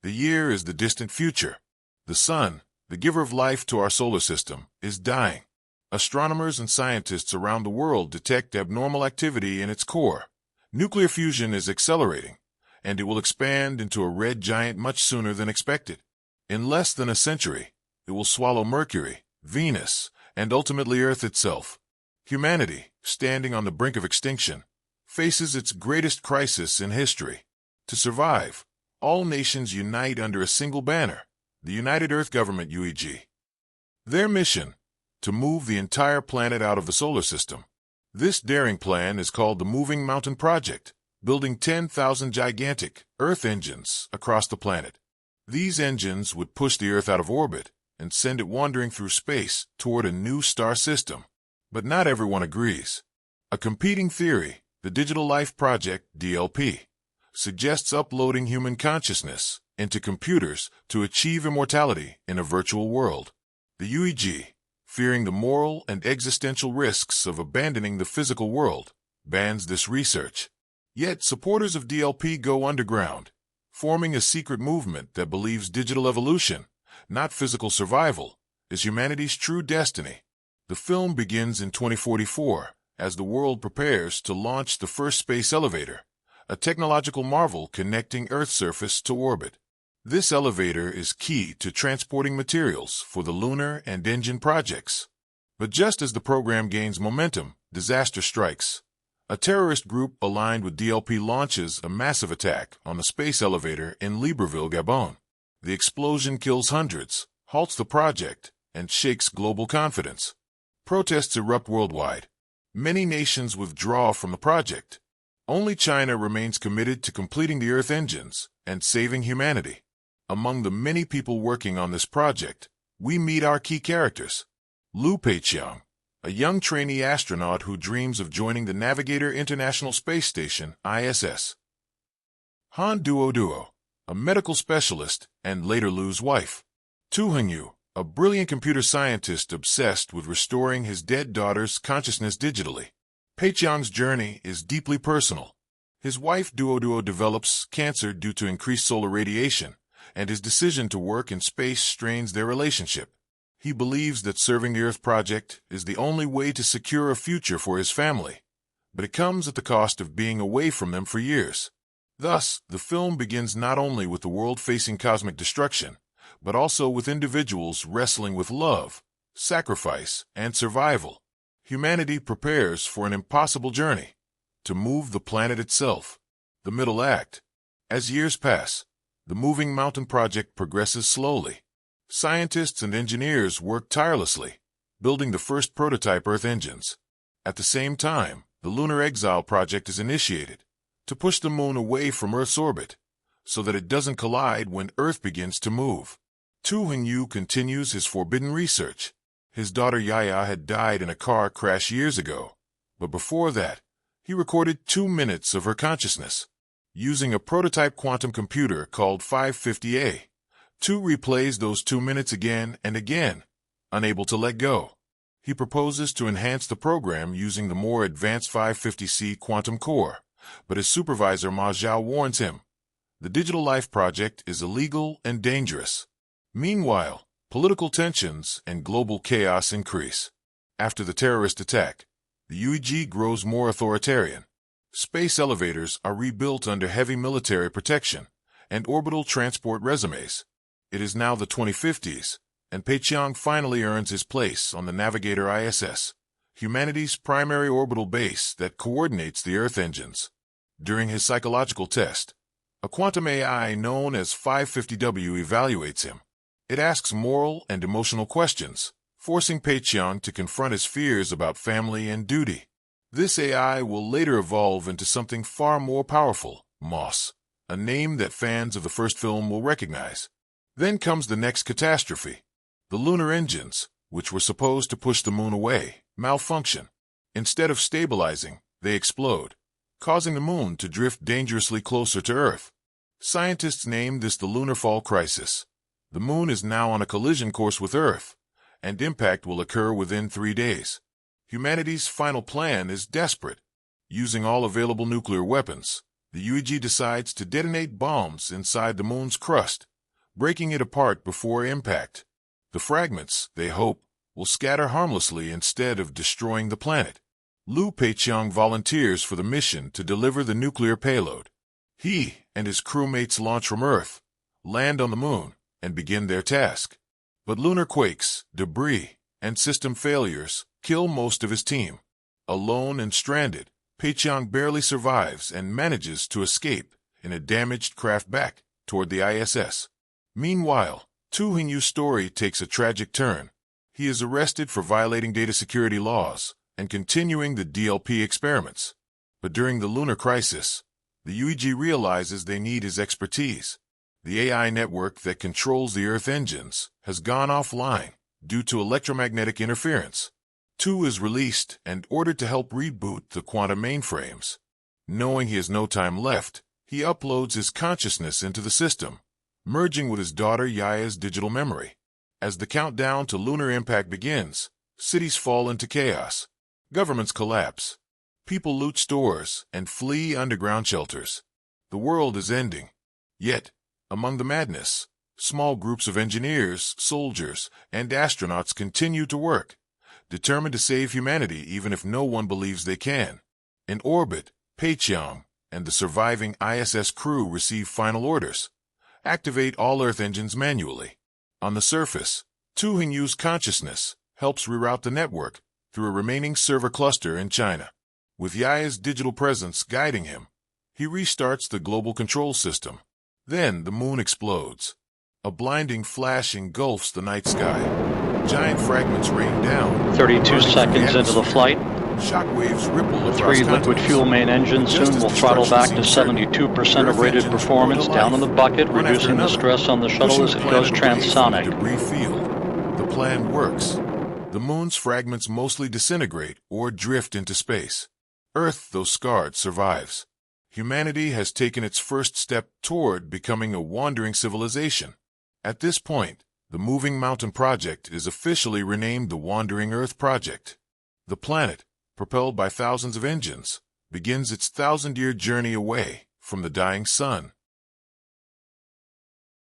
The year is the distant future. The sun, the giver of life to our solar system, is dying. Astronomers and scientists around the world detect abnormal activity in its core. Nuclear fusion is accelerating, and it will expand into a red giant much sooner than expected. In less than a century, it will swallow Mercury, Venus, and ultimately Earth itself. Humanity, standing on the brink of extinction, faces its greatest crisis in history. To survive, all nations unite under a single banner, the United Earth Government UEG. Their mission: to move the entire planet out of the solar system. This daring plan is called the Moving Mountain Project, building 10,000 gigantic Earth engines across the planet. These engines would push the Earth out of orbit and send it wandering through space toward a new star system. But not everyone agrees. A competing theory, the Digital Life Project, DLP, suggests uploading human consciousness into computers to achieve immortality in a virtual world. The UEG, fearing the moral and existential risks of abandoning the physical world, bans this research. Yet supporters of DLP go underground, forming a secret movement that believes digital evolution, not physical survival, is humanity's true destiny. The film begins in 2044 as the world prepares to launch the first space elevator, a technological marvel connecting Earth's surface to orbit. This elevator is key to transporting materials for the lunar and engine projects. But just as the program gains momentum, disaster strikes. A terrorist group aligned with DLP launches a massive attack on the space elevator in Libreville, Gabon. The explosion kills hundreds, halts the project, and shakes global confidence. Protests erupt worldwide. Many nations withdraw from the project. Only China remains committed to completing the Earth engines and saving humanity. Among the many people working on this project, we meet our key characters. Liu Peiqiang, a young trainee astronaut who dreams of joining the Navigator International Space Station, ISS. Han Duo, a medical specialist and later Liu's wife. Tu Hengyu, a brilliant computer scientist obsessed with restoring his dead daughter's consciousness digitally. Peiqiang's journey is deeply personal. His wife Duo develops cancer due to increased solar radiation, and his decision to work in space strains their relationship. He believes that serving the Earth project is the only way to secure a future for his family, but it comes at the cost of being away from them for years. Thus, the film begins not only with the world facing cosmic destruction, but also with individuals wrestling with love, sacrifice, and survival. Humanity prepares for an impossible journey, to move the planet itself. The middle act. As years pass, the Moving Mountain Project progresses slowly. Scientists and engineers work tirelessly, building the first prototype Earth engines. At the same time, the Lunar Exile Project is initiated, to push the Moon away from Earth's orbit, so that it doesn't collide when Earth begins to move. Tu Hengyu continues his forbidden research. His daughter Yaya had died in a car crash years ago, but before that, he recorded 2 minutes of her consciousness. Using a prototype quantum computer called 550A, Tu replays those 2 minutes again and again, unable to let go. He proposes to enhance the program using the more advanced 550C quantum core, but his supervisor Ma Zhao warns him. The Digital Life Project is illegal and dangerous. Meanwhile, political tensions and global chaos increase. After the terrorist attack, the UEG grows more authoritarian. Space elevators are rebuilt under heavy military protection, and orbital transport resumes. It is now the 2050s, and Peiqiang finally earns his place on the Navigator ISS, humanity's primary orbital base that coordinates the Earth engines. During his psychological test, a quantum AI known as 550W evaluates him. It asks moral and emotional questions, forcing Peiqiang to confront his fears about family and duty. This AI will later evolve into something far more powerful, Moss, a name that fans of the first film will recognize. Then comes the next catastrophe. The lunar engines, which were supposed to push the Moon away, malfunction. Instead of stabilizing, they explode, causing the Moon to drift dangerously closer to Earth. Scientists name this the lunar fall crisis. The Moon is now on a collision course with Earth, and impact will occur within 3 days. Humanity's final plan is desperate. Using all available nuclear weapons, the UEG decides to detonate bombs inside the Moon's crust, breaking it apart before impact. The fragments, they hope, will scatter harmlessly instead of destroying the planet. Liu Peiqiang volunteers for the mission to deliver the nuclear payload. He and his crewmates launch from Earth, land on the Moon, and begin their task. But lunar quakes, debris, and system failures kill most of his team. Alone and stranded, Peiqiang barely survives and manages to escape in a damaged craft back toward the ISS. Meanwhile, Tu Hingyu's story takes a tragic turn. He is arrested for violating data security laws and continuing the DLP experiments. But during the lunar crisis, the UEG realizes they need his expertise. The AI network that controls the Earth engines has gone offline due to electromagnetic interference. Tu is released and ordered to help reboot the quantum mainframes. Knowing he has no time left, he uploads his consciousness into the system, merging with his daughter Yaya's digital memory. As the countdown to lunar impact begins, cities fall into chaos. Governments collapse. People loot stores and flee underground shelters. The world is ending. Yet, among the madness, small groups of engineers, soldiers, and astronauts continue to work, determined to save humanity even if no one believes they can. In orbit, Peiqiang and the surviving ISS crew receive final orders. Activate all Earth engines manually. On the surface, Tu Hingyu's consciousness helps reroute the network through a remaining server cluster in China. With Yaya's digital presence guiding him, he restarts the global control system. Then the moon explodes. A blinding flash engulfs the night sky. Giant fragments rain down. 32 seconds into the flight. Shockwaves ripple across 3 liquid continents. fuel main engines soon will throttle back to Destruction 72% of rated performance, down in the bucket, One after reducing the another, stress on the shuttle as it goes transonic. Debris field. The plan works. The moon's fragments mostly disintegrate or drift into space. Earth, though scarred, survives. Humanity has taken its first step toward becoming a wandering civilization. At this point, the Moving Mountain Project is officially renamed the Wandering Earth Project. The planet, propelled by thousands of engines, begins its 1,000-year journey away from the dying sun.